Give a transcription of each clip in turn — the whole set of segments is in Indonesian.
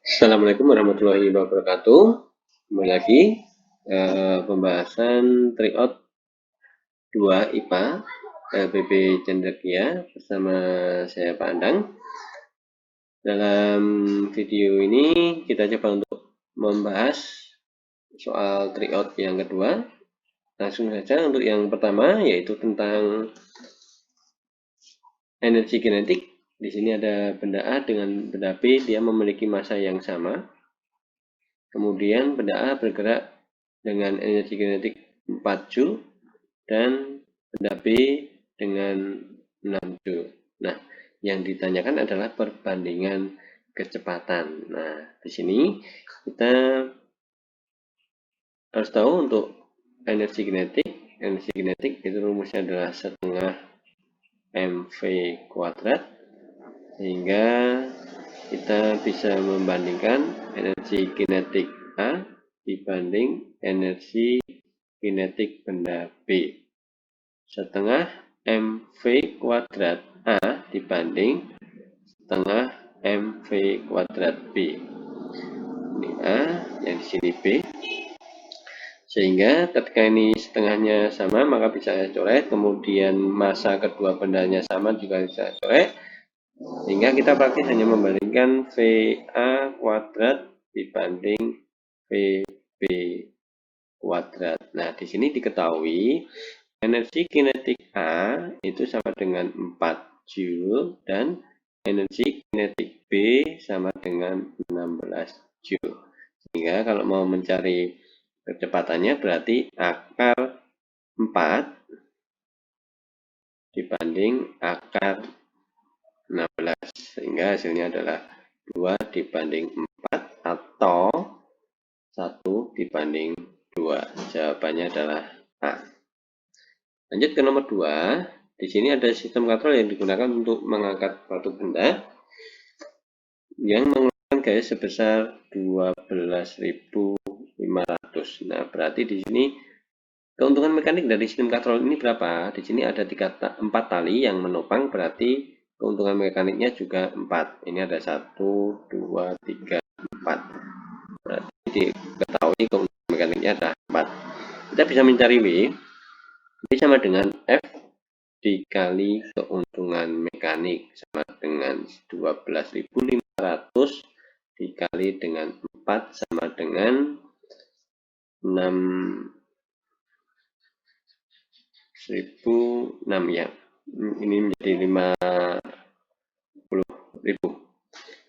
Assalamualaikum warahmatullahi wabarakatuh. Kembali lagi pembahasan tryout 2 IPA LPB Cendekia bersama saya Pak Andang. Dalam video ini kita coba untuk membahas soal tryout yang kedua. Langsung saja untuk yang pertama yaitu tentang energi kinetik. Di sini ada benda A dengan benda B, dia memiliki massa yang sama. Kemudian benda A bergerak dengan energi kinetik 4 Joule dan benda B dengan 6 Joule. Nah, yang ditanyakan adalah perbandingan kecepatan. Nah, di sini kita harus tahu untuk energi kinetik. Energi kinetik itu rumusnya adalah setengah mv kuadrat, sehingga kita bisa membandingkan energi kinetik A dibanding energi kinetik benda B. Setengah mv kuadrat A dibanding setengah mv kuadrat B. Ini A, yang di sini B. Sehingga ketika ini setengahnya sama, maka bisa saya coret. Kemudian massa kedua bendanya sama, juga bisa saya coret. Sehingga kita praktis hanya membandingkan VA kuadrat dibanding VB kuadrat. Nah, di sini diketahui energi kinetik A itu sama dengan 4 Joule dan energi kinetik B sama dengan 16 Joule. Sehingga kalau mau mencari kecepatannya berarti akar 4 dibanding akar 16, sehingga hasilnya adalah 2 dibanding 4 atau 1 dibanding 2. Jawabannya adalah A. Lanjut ke nomor 2. Di sini ada sistem katrol yang digunakan untuk mengangkat batu benda yang mengeluarkan gaya sebesar 12.500. Nah, berarti di sini keuntungan mekanik dari sistem katrol ini berapa? Di sini ada 4 tali yang menopang, berarti keuntungan mekaniknya juga 4. Ini ada 1, 2, 3, 4. Berarti diketahui keuntungan mekaniknya ada 4. Kita bisa mencari W. W sama dengan F dikali keuntungan mekanik, sama dengan 12.500 dikali dengan 4 sama dengan 6.006 ya. Ini menjadi 50.000.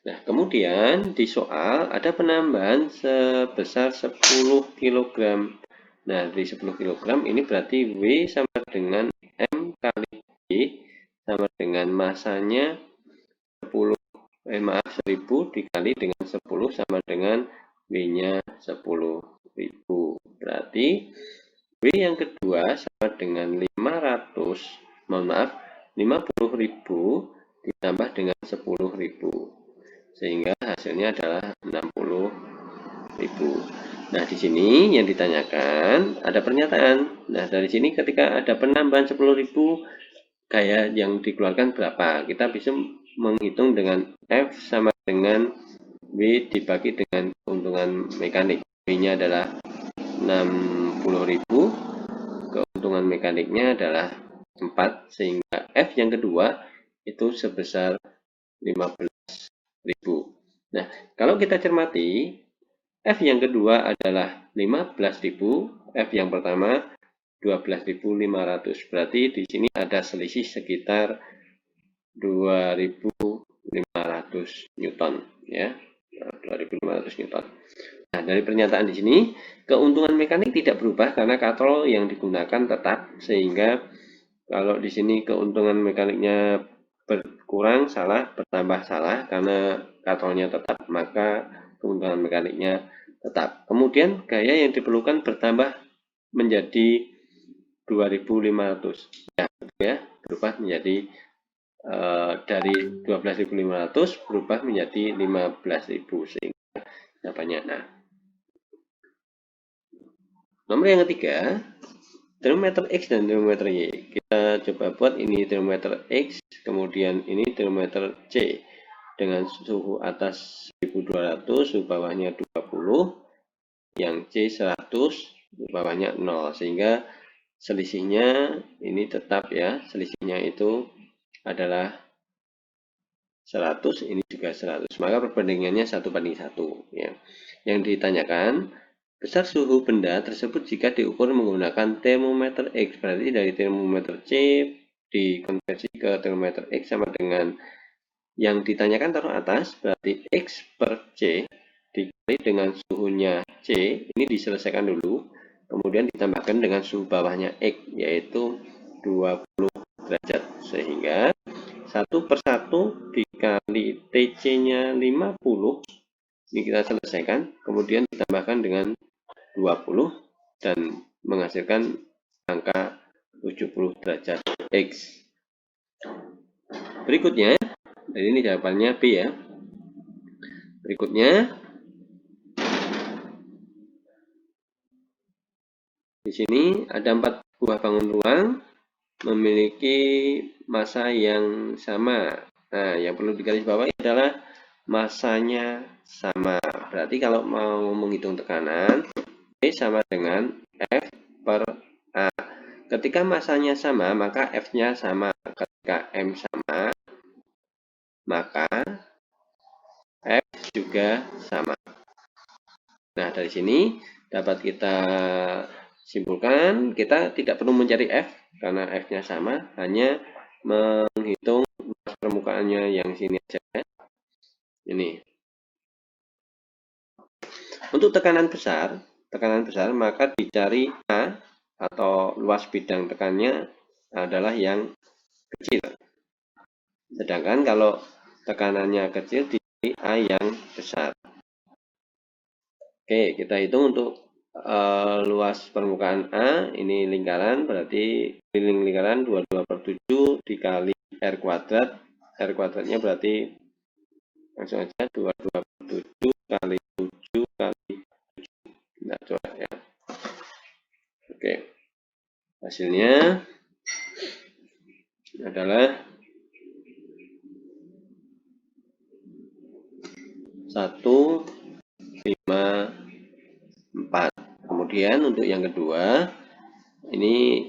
Nah, kemudian di soal ada penambahan sebesar 10 kg. Nah, di 10 kg ini berarti W sama dengan M kali B sama dengan massanya 1000 dikali dengan 10 sama dengan W-nya 10.000. Berarti W yang kedua sama dengan 50.000 ditambah dengan 10.000. Sehingga hasilnya adalah 60.000. Nah, di sini yang ditanyakan ada pernyataan. Nah, dari sini ketika ada penambahan 10.000, gaya yang dikeluarkan berapa? Kita bisa menghitung dengan F sama dengan W dibagi dengan keuntungan mekanik. W-nya adalah 60.000, keuntungan mekaniknya adalah 4, sehingga F yang kedua itu sebesar 15.000. Nah, kalau kita cermati, F yang kedua adalah 15.000, F yang pertama 12.500. Berarti di sini ada selisih sekitar 2.500 Newton ya. 2.500 Newton. Nah, dari pernyataan di sini, keuntungan mekanik tidak berubah karena katrol yang digunakan tetap, sehingga kalau di sini keuntungan mekaniknya berkurang salah, bertambah salah karena katrolnya tetap, maka keuntungan mekaniknya tetap. Kemudian gaya yang diperlukan bertambah menjadi 2.500. Ya, berubah menjadi dari 12.500 berubah menjadi 15.000, sehingga jawabannya. Nah, nomor yang ketiga, termometer X dan termometer Y. Kita coba buat ini termometer X, kemudian ini termometer C. dengan suhu atas 1200, suhu bawahnya 20, yang C 100, suhu bawahnya 0. Sehingga selisihnya ini tetap ya, selisihnya itu adalah 100, ini juga 100. Maka perbandingannya 1:1 ya. Yang ditanyakan, besar suhu benda tersebut jika diukur menggunakan termometer X. Berarti dari termometer C dikonversi ke termometer X sama dengan yang ditanyakan taruh atas, berarti X per C dikali dengan suhunya C, ini diselesaikan dulu, kemudian ditambahkan dengan suhu bawahnya X, yaitu 20 derajat. Sehingga 1/1 dikali TC-nya 50, ini kita selesaikan, kemudian ditambahkan dengan 20 dan menghasilkan angka 70 derajat X. Berikutnya, jadi ini jawabannya B ya. Berikutnya, di sini ada 4 buah bangun ruang memiliki massa yang sama. Nah, yang perlu digarisbawahi adalah massanya sama. Berarti kalau mau menghitung tekanan, B sama dengan F per A. Ketika massanya sama, maka F-nya sama. Ketika M sama, maka F juga sama. Nah, dari sini dapat kita simpulkan, kita tidak perlu mencari F, karena F-nya sama, hanya menghitung luas permukaannya yang sini saja. Ini. Untuk tekanan besar, maka dicari A, atau luas bidang tekannya adalah yang kecil. Sedangkan kalau tekanannya kecil, dicari A yang besar. Oke, kita hitung untuk luas permukaan A, ini lingkaran, berarti keliling lingkaran 22/7 dikali R kuadrat. R kuadratnya berarti langsung aja 22/7 kali 7 kali 7. Nah, coba ya. Oke, hasilnya adalah 154. Kemudian untuk yang kedua, ini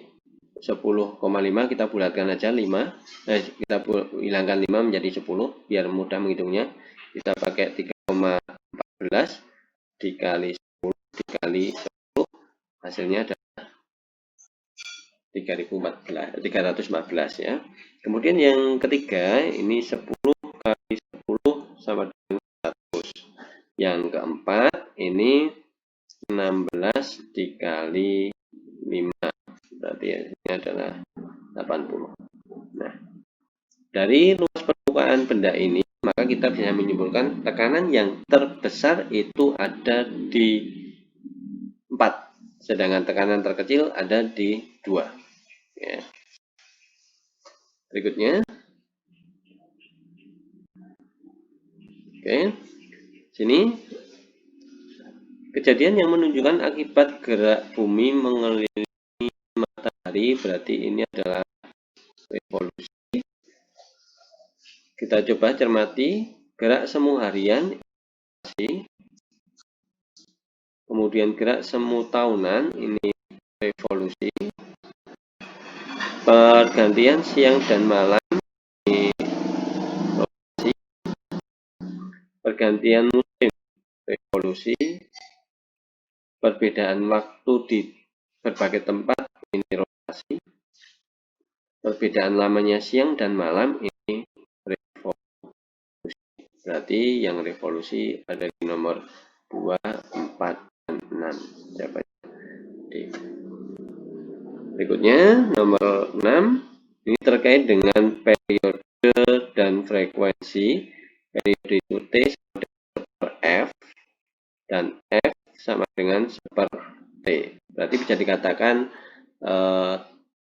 10,5 kita bulatkan aja 5. Kita hilangkan 5 menjadi 10 biar mudah menghitungnya. Kita pakai 3,14 dikali 10 dikali 10, hasilnya adalah 314 ya. Kemudian yang ketiga, ini 10 kali 10 sama dengan 100. Yang keempat, ini 16 dikali 5, berarti ini adalah 80. Nah, dari luas permukaan benda ini, maka kita bisa menyimpulkan tekanan yang terbesar itu ada di 4, sedangkan tekanan terkecil ada di 2. Ya. Berikutnya. Oke. Sini kejadian yang menunjukkan akibat gerak bumi mengelilingi matahari, berarti ini adalah revolusi. Kita coba cermati gerak semu harian, kemudian gerak semu tahunan, ini revolusi. Pergantian siang dan malam, ini revolusi. Pergantian musim, revolusi. Perbedaan waktu di berbagai tempat, ini rotasi. Perbedaan lamanya siang dan malam, ini revolusi. Berarti yang revolusi ada di nomor 2, 4, dan 6. Jawabannya D. Berikutnya, nomor 6. Ini terkait dengan periode dan frekuensi. Periode itu T sama dengan per F, dan F sama dengan per T. Berarti bisa dikatakan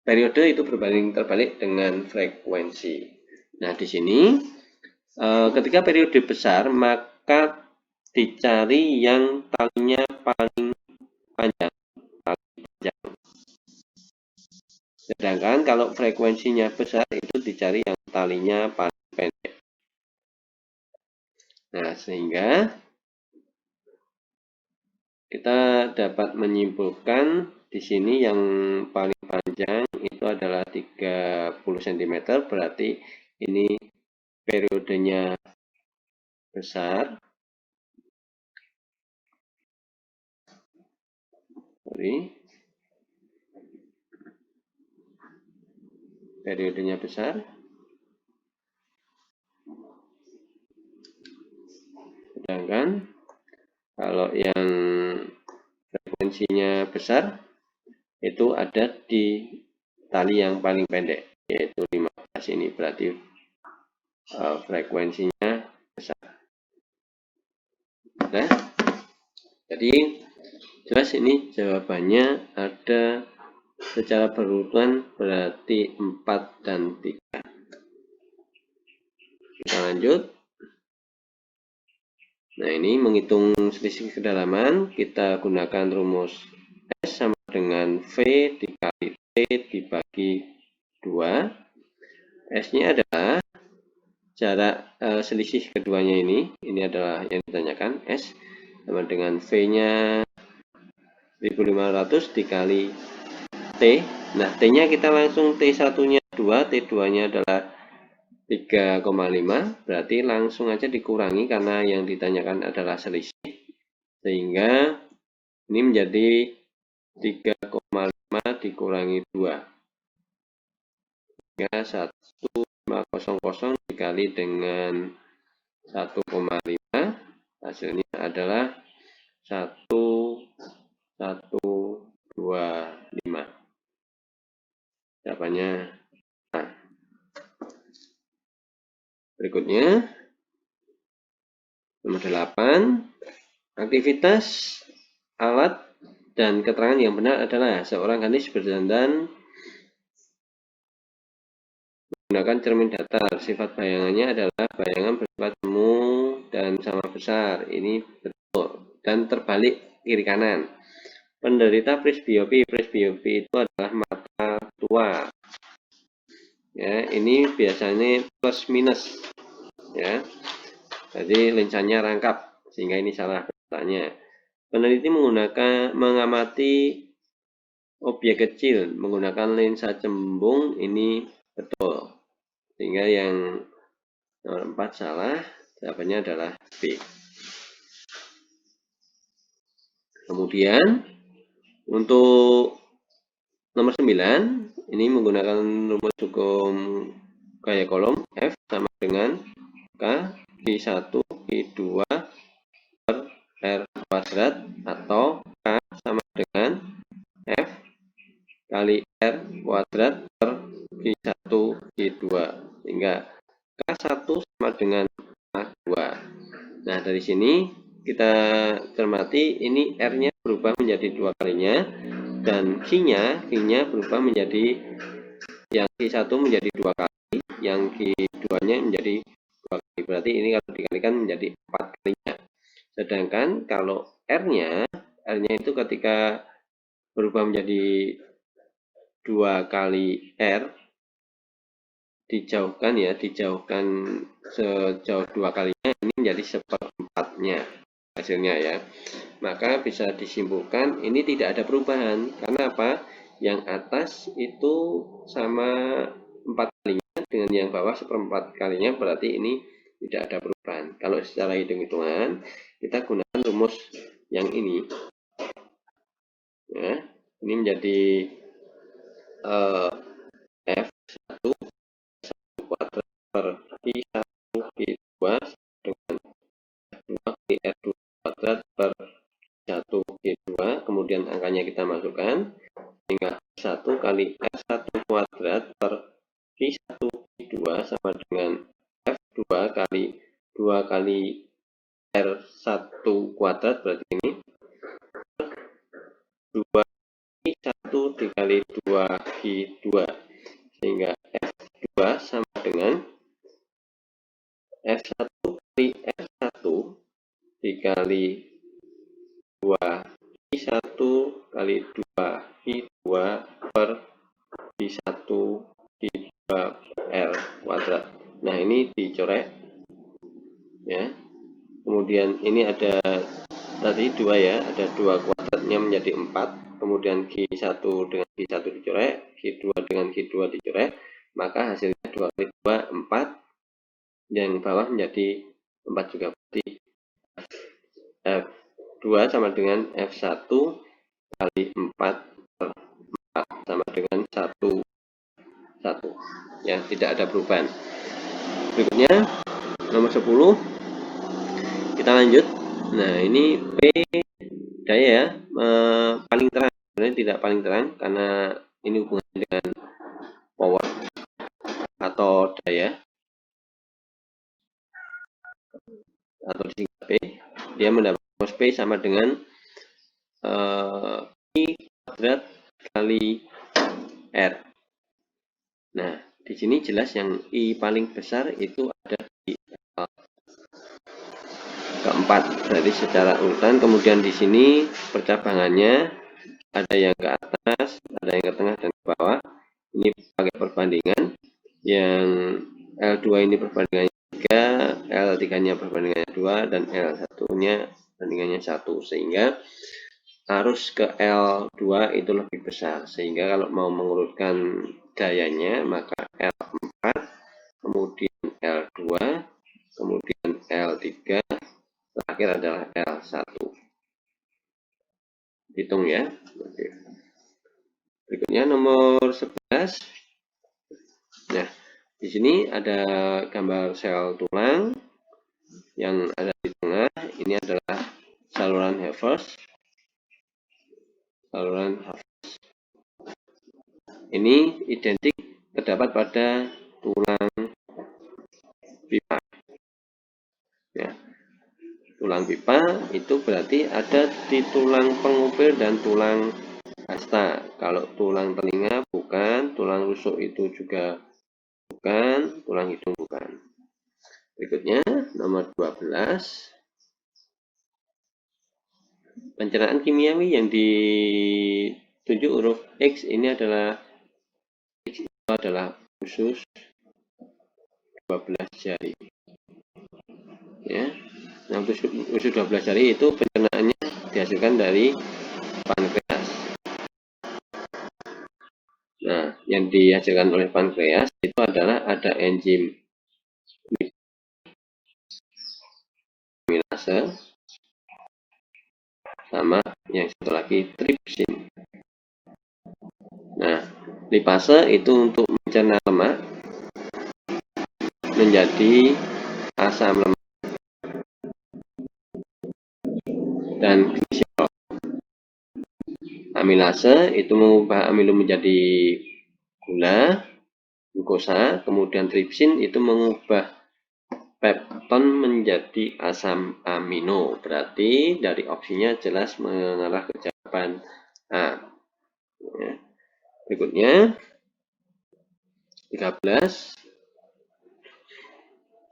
periode itu berbanding terbalik dengan frekuensi. Nah, di sini ketika periode besar, maka dicari yang talinya paling panjang. Sedangkan kalau frekuensinya besar, itu dicari yang talinya paling pendek. Nah, sehingga kita dapat menyimpulkan di sini yang paling panjang itu adalah 30 cm, berarti ini periodenya besar. Periodenya besar. Sedangkan kalau yang frekuensinya besar itu ada di tali yang paling pendek, yaitu 15 ini, berarti frekuensinya besar. Nah, jadi jelas ini jawabannya ada secara berurutan, berarti 4 dan 3. Kita lanjut. Nah, ini menghitung selisih kedalaman, kita gunakan rumus S sama dengan V dikali T dibagi 2. S-nya adalah jarak selisih keduanya ini adalah yang ditanyakan. S sama dengan V-nya 1500 dikali T. Nah, T-nya kita langsung T1-nya 2, T2-nya adalah 3,5, berarti langsung aja dikurangi karena yang ditanyakan adalah selisih, sehingga ini menjadi 3,5 dikurangi 2, sehingga 1,500 dikali dengan 1,5, hasilnya adalah 1125. Jawabannya. Nah, berikutnya nomor 8, aktivitas alat dan keterangan yang benar adalah seorang gadis berdandan menggunakan cermin datar. Sifat bayangannya adalah bayangan bersifat semu dan sama besar. Ini betul. Dan terbalik kiri kanan. Penderita presbiopi. Presbiopi itu adalah mata tua. Ya, ini biasanya plus minus. Ya, jadi lensanya rangkap, sehingga ini salah katanya. Peneliti mengamati objek kecil menggunakan lensa cembung, ini betul. Sehingga yang nomor 4 salah, jawabannya adalah B. Kemudian untuk nomor 9, ini menggunakan rumus hukum gaya kolom. F sama dengan K I1 I2 per R kuadrat, atau K sama dengan F kali R kuadrat per I1 I2, sehingga K1 sama dengan K2. Nah, dari sini kita cermati ini R-nya berubah menjadi 2 kalinya, dan Q-nya berubah menjadi, yang Q1 menjadi 2 kali, yang Q2-nya menjadi 2 kali. Berarti ini kalau dikalikan menjadi 4 kalinya. Sedangkan kalau R-nya itu ketika berubah menjadi 2 kali R, dijauhkan sejauh 2 kalinya, ini menjadi 1/4-nya hasilnya ya. Maka bisa disimpulkan ini tidak ada perubahan. Karena apa? Yang atas itu sama 4 kalinya dengan yang bawah 1/4 kalinya, berarti ini tidak ada perubahan. Kalau secara hitung-hitungan kita gunakan rumus yang ini ya, ini menjadi F1 kuadrat per I1 I2 dengan F2 kali R2 kuadrat per 1 G2, kemudian angkanya kita masukkan, sehingga 1 kali R1 kuadrat per Q1 Q2 sama dengan F2 kali 2 kali R1 kuadrat, berarti ini 2 Q1 dikali 2 Q2, sehingga F2 sama dengan F1 kali R1 dikali 2 I1 kali 2 I2 per I1 I2 R kuadrat. Nah, ini dicoret ya. kemudian ini ada tadi 2 ya, ada 2 kuadratnya menjadi 4, kemudian Q1 dengan Q1 dicoret, Q2 dengan Q2 dicoret, maka hasilnya 2 kali 2, 4, yang bawah menjadi 4 juga. Berarti F2 sama dengan F1 kali 4 per 4 sama dengan 1, 1. Ya, tidak ada perubahan. Berikutnya, nomor 10. Kita lanjut. Nah, ini P daya ya, paling terang. Sebenarnya tidak paling terang karena ini hubungannya dengan power atau daya atau disingkat P. Dia mendapat P sama dengan I kuadrat kali R. Nah, di sini jelas yang I paling besar itu ada di keempat, berarti secara urutan. Kemudian di sini percabangannya ada yang ke atas, ada yang ke tengah dan ke bawah. Ini pakai perbandingan. Yang L2 ini perbandingannya 3, L3-nya perbandingannya 2, dan L1-nya perbandingannya 1. Sehingga arus ke L2 itu lebih besar. Sehingga kalau mau mengurutkan dayanya, maka L4, kemudian L2, kemudian L3, terakhir adalah L1. Hitung ya. Berikutnya nomor 11. Nah, di sini ada gambar sel tulang yang ada di tengah. Ini adalah saluran Havertz. Saluran Havertz ini identik terdapat pada tulang pipa. Ya, tulang pipa itu berarti ada di tulang pengupil dan tulang hasta. Kalau tulang telinga bukan, tulang rusuk itu juga bukan, tulang hidung bukan. Berikutnya nomor 12. Pencernaan kimiawi yang ditunjuk huruf X ini adalah usus 12 jari. Ya. Nah, usus 12 jari itu pencernaannya dihasilkan dari pankreas. Nah, yang dihasilkan oleh pankreas itu adalah ada enzim amilase sama yang satu lagi tripsin. Nah, lipase itu untuk mencerna lemak menjadi asam lemak dan gliserol. Amilase itu mengubah amilo menjadi gula, glukosa, kemudian tripsin itu mengubah pepton menjadi asam amino. Berarti dari opsinya jelas mengarah ke jawaban A. Ya. Berikutnya 13.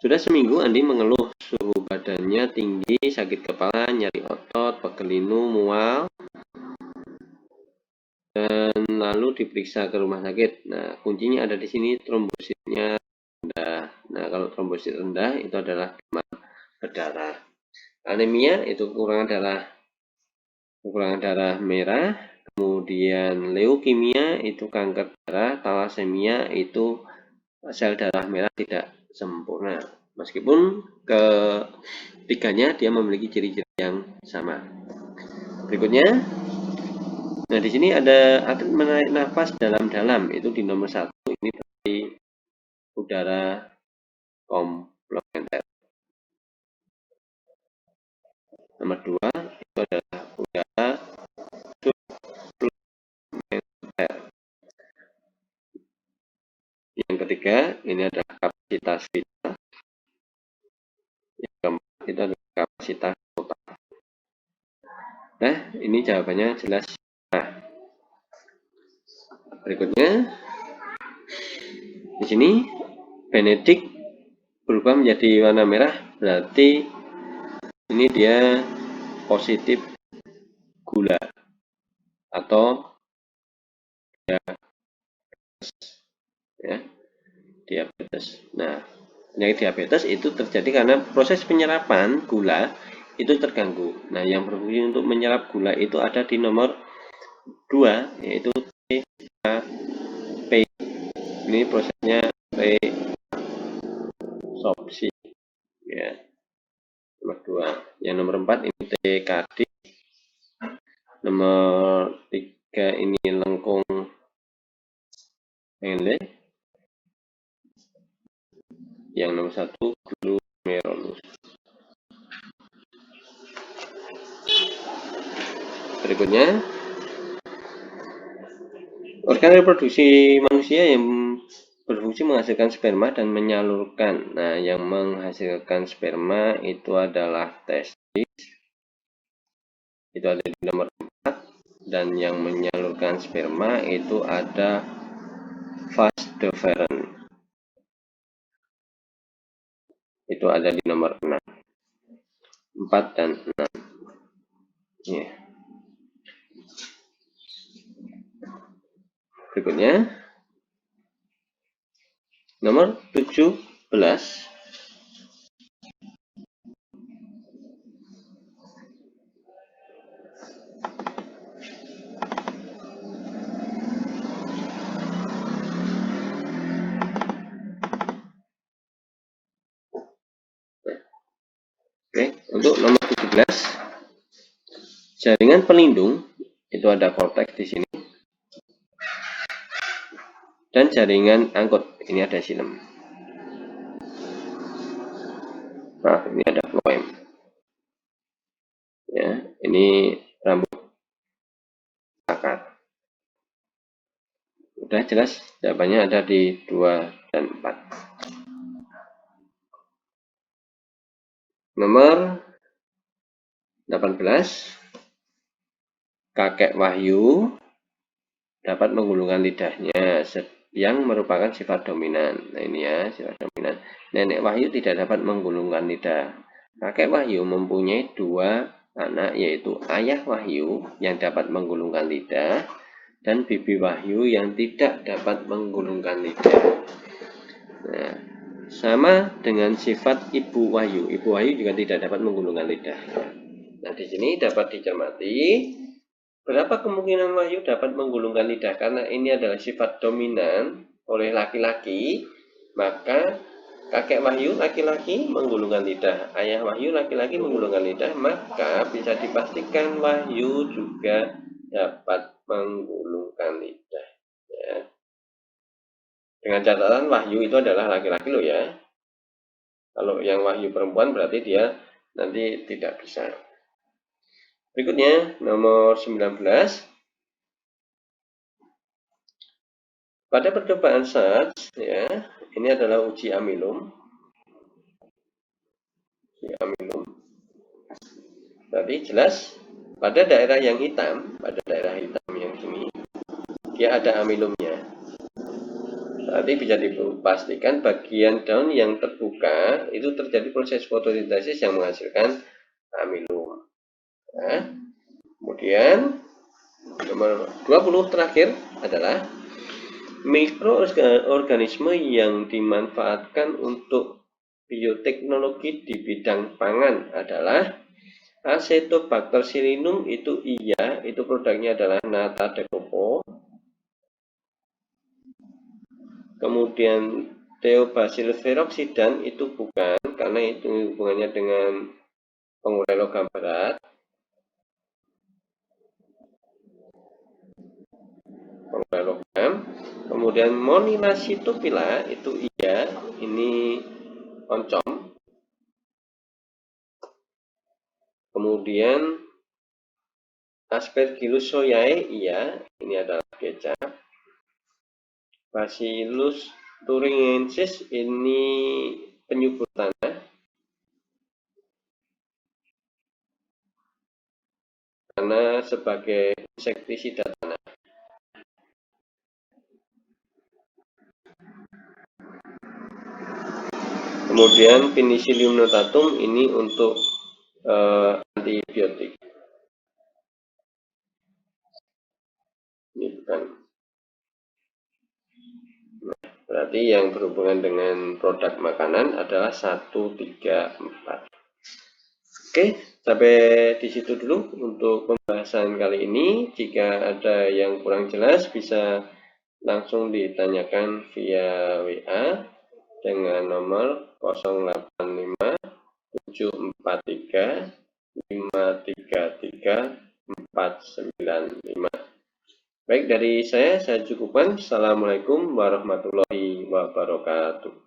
Sudah seminggu Andi mengeluh suhu badannya tinggi, sakit kepala, nyeri otot, pegel linu, mual, dan lalu diperiksa ke rumah sakit. Nah, kuncinya ada di sini, trombositnya rendah. Nah, kalau trombosit rendah itu adalah demam berdarah. Anemia itu kekurangan darah merah. Kemudian leukemia itu kanker darah, thalassemia itu sel darah merah tidak sempurna. Meskipun ketiganya dia memiliki ciri-ciri yang sama. Berikutnya, nah di sini ada atlet menarik nafas dalam-dalam, itu di nomor 1. Ini berarti udara komplementer. Nomor 2 itu adalah udara suplementer. Yang ketiga ini adalah kapasitas vital. Yang keempat itu adalah kapasitas total. Nah, ini jawabannya jelas. Nah, berikutnya di sini Benedict berubah menjadi warna merah, berarti ini dia positif gula atau diabetes, ya, diabetes. Nah, Penyakit diabetes itu terjadi karena proses penyerapan gula itu terganggu. Nah, yang berfungsi untuk menyerap gula itu ada di nomor 2, yaitu TKP. Ini prosesnya resorpsi, ya. Nomor 2. Yang nomor 4 ini TKD. Nomor 3 ini lengkung Mele. Yang nomor 1 glomerulus. Berikutnya, organ reproduksi manusia yang berfungsi menghasilkan sperma dan menyalurkan. Nah, yang menghasilkan sperma itu adalah testis. Itu ada di nomor 4. Dan yang menyalurkan sperma itu ada vas deferens. Itu ada di nomor 6. 4 dan 6. Ya. Berikutnya, nomor 17. Oke, untuk nomor 17, jaringan pelindung itu ada korteks di sini. Dan jaringan angkut ini ada silem. Nah, ini ada floem. Ya, ini rambut akar. Udah jelas jawabannya ada di 2 dan 4. Nomor 18, kakek Wahyu dapat menggulungkan lidahnya yang merupakan sifat dominan. Nah, ini ya, sifat dominan. Nenek Wahyu tidak dapat menggulungkan lidah. Kakek Wahyu mempunyai 2 anak, yaitu ayah Wahyu yang dapat menggulungkan lidah dan bibi Wahyu yang tidak dapat menggulungkan lidah. Nah, sama dengan sifat ibu Wahyu. Ibu Wahyu juga tidak dapat menggulungkan lidah. Nah, di sini dapat dicermati berapa kemungkinan Wahyu dapat menggulungkan lidah. Karena ini adalah sifat dominan oleh laki-laki, maka kakek Wahyu laki-laki menggulungkan lidah, ayah Wahyu laki-laki menggulungkan lidah, maka bisa dipastikan Wahyu juga dapat menggulungkan lidah. Ya. Dengan catatan Wahyu itu adalah laki-laki loh ya. Kalau yang Wahyu perempuan berarti dia nanti tidak bisa. Berikutnya nomor 19. Pada percobaan SARS, ya, ini adalah uji amilum. Uji amilum. Berarti jelas pada daerah yang hitam, yang sini, dia ada amilumnya. Berarti bisa dipastikan bagian daun yang terbuka itu terjadi proses fotosintesis yang menghasilkan amilum. Nah, kemudian nomor 20 terakhir adalah mikroorganisme yang dimanfaatkan untuk bioteknologi di bidang pangan adalah Acetobacter psillinum itu iya, itu produknya adalah nata de coco. Kemudian Theobacillus feroxidan itu bukan, karena itu hubungannya dengan pengurai logam berat. Pengurai logam. Kemudian Monina cytophila itu iya, ini oncom. Kemudian Aspergillus soyae iya, ini adalah kecap. Bacillus thuringiensis ini penyubur tanah karena sebagai insektisida tanah. Kemudian Penicillium notatum ini untuk antibiotik. Ini bukan. Berarti yang berhubungan dengan produk makanan adalah 1, 3, 4. Oke, sampai di situ dulu untuk pembahasan kali ini. Jika ada yang kurang jelas bisa langsung ditanyakan via WA dengan nomor 085 743 533 495. Baik, dari saya cukupkan. Assalamualaikum warahmatullahi wabarakatuh.